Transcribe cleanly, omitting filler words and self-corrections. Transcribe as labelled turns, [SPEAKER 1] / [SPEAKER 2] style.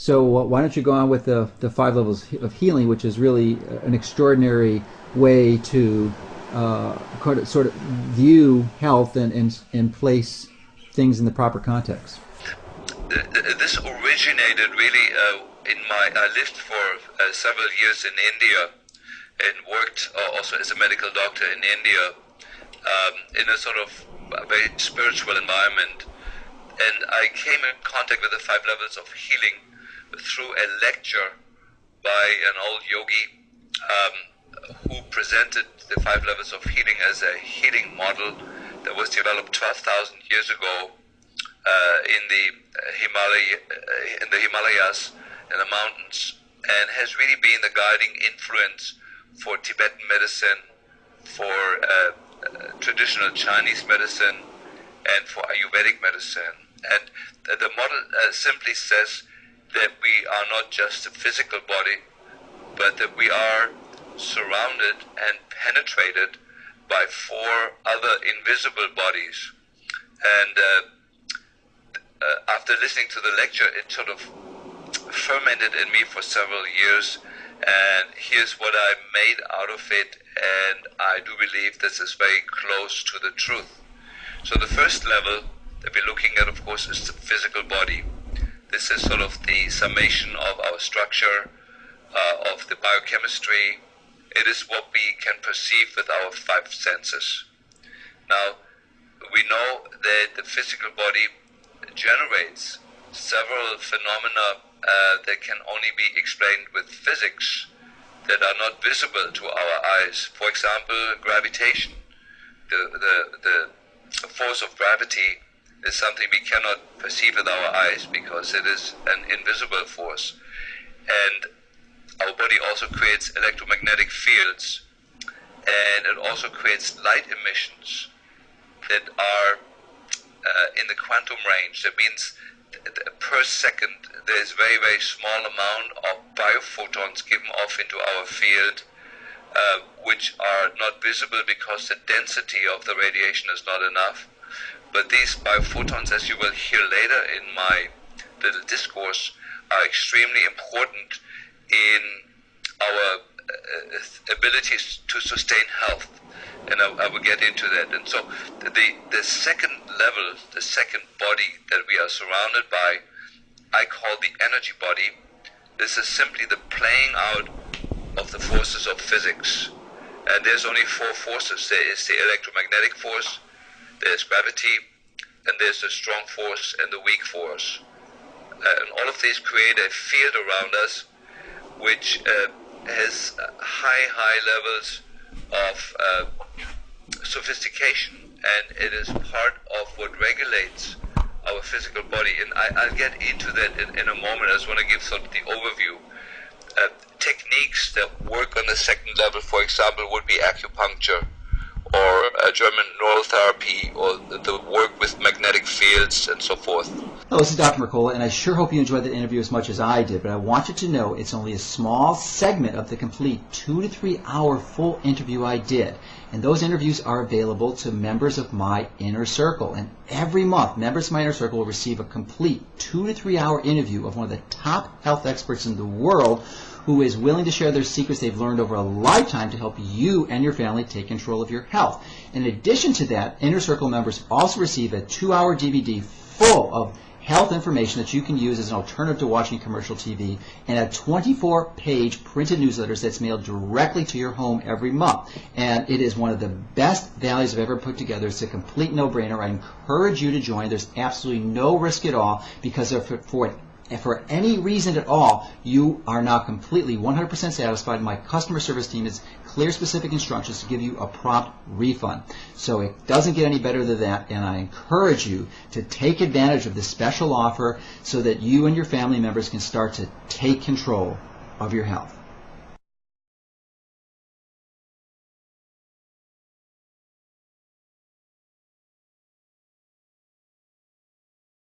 [SPEAKER 1] So why don't you go on with the 5 levels of healing, which is really an extraordinary way to sort of view health and place things in the proper context.
[SPEAKER 2] This originated really I lived for several years in India and worked also as a medical doctor in India in a sort of very spiritual environment. And I came in contact with the 5 levels of healing through a lecture by an old yogi who presented the 5 levels of healing as a healing model that was developed 12,000 years ago in the Himalayas, in the mountains, and has really been the guiding influence for Tibetan medicine, for traditional Chinese medicine, and for Ayurvedic medicine. And the model simply says that we are not just a physical body, but that we are surrounded and penetrated by 4 other invisible bodies. And after listening to the lecture, it sort of fermented in me for several years, and here's what I made out of it, and I do believe this is very close to the truth. So the first level that we're looking at, of course, is the physical body. This is sort of the summation of our structure, of the biochemistry. It is what we can perceive with our 5 senses. Now, we know that the physical body generates several phenomena that can only be explained with physics that are not visible to our eyes. For example, gravitation. The force of gravity is something we cannot perceive with our eyes because it is an invisible force. And our body also creates electromagnetic fields, and it also creates light emissions that are in the quantum range. That means per second there is very, very small amount of biophotons given off into our field, which are not visible because the density of the radiation is not enough. But these biophotons, as you will hear later in my little discourse, are extremely important in our abilities to sustain health. And I will get into that. And so the second level, the second body that we are surrounded by, I call the energy body. This is simply the playing out of the forces of physics. And there's only 4 forces. There is the electromagnetic force, there's gravity, and there's the strong force and the weak force. And all of these create a field around us which has high levels of sophistication, and it is part of what regulates our physical body. And I'll get into that in a moment. I just want to give sort of the overview. Techniques that work on the second level, for example, would be acupuncture, or German neural therapy, or the work with magnetic fields and so forth.
[SPEAKER 1] Hello, this is Dr. Mercola, and I sure hope you enjoyed the interview as much as I did, but I want you to know it's only a small segment of the complete 2 to 3 hour full interview I did. And those interviews are available to members of my Inner Circle. And every month, members of my Inner Circle will receive a complete 2 to 3 hour interview of one of the top health experts in the world who is willing to share their secrets they've learned over a lifetime to help you and your family take control of your health. In addition to that, Inner Circle members also receive a 2-hour DVD full of health information that you can use as an alternative to watching commercial TV, and a 24-page printed newsletters that's mailed directly to your home every month. And it is one of the best values I've ever put together. It's a complete no-brainer. I encourage you to join. There's absolutely no risk at all, because if for any reason at all you are not completely 100% satisfied, my customer service team has clear, specific instructions to give you a prompt refund. So it doesn't get any better than that, and I encourage you to take advantage of this special offer so that you and your family members can start to take control of your health.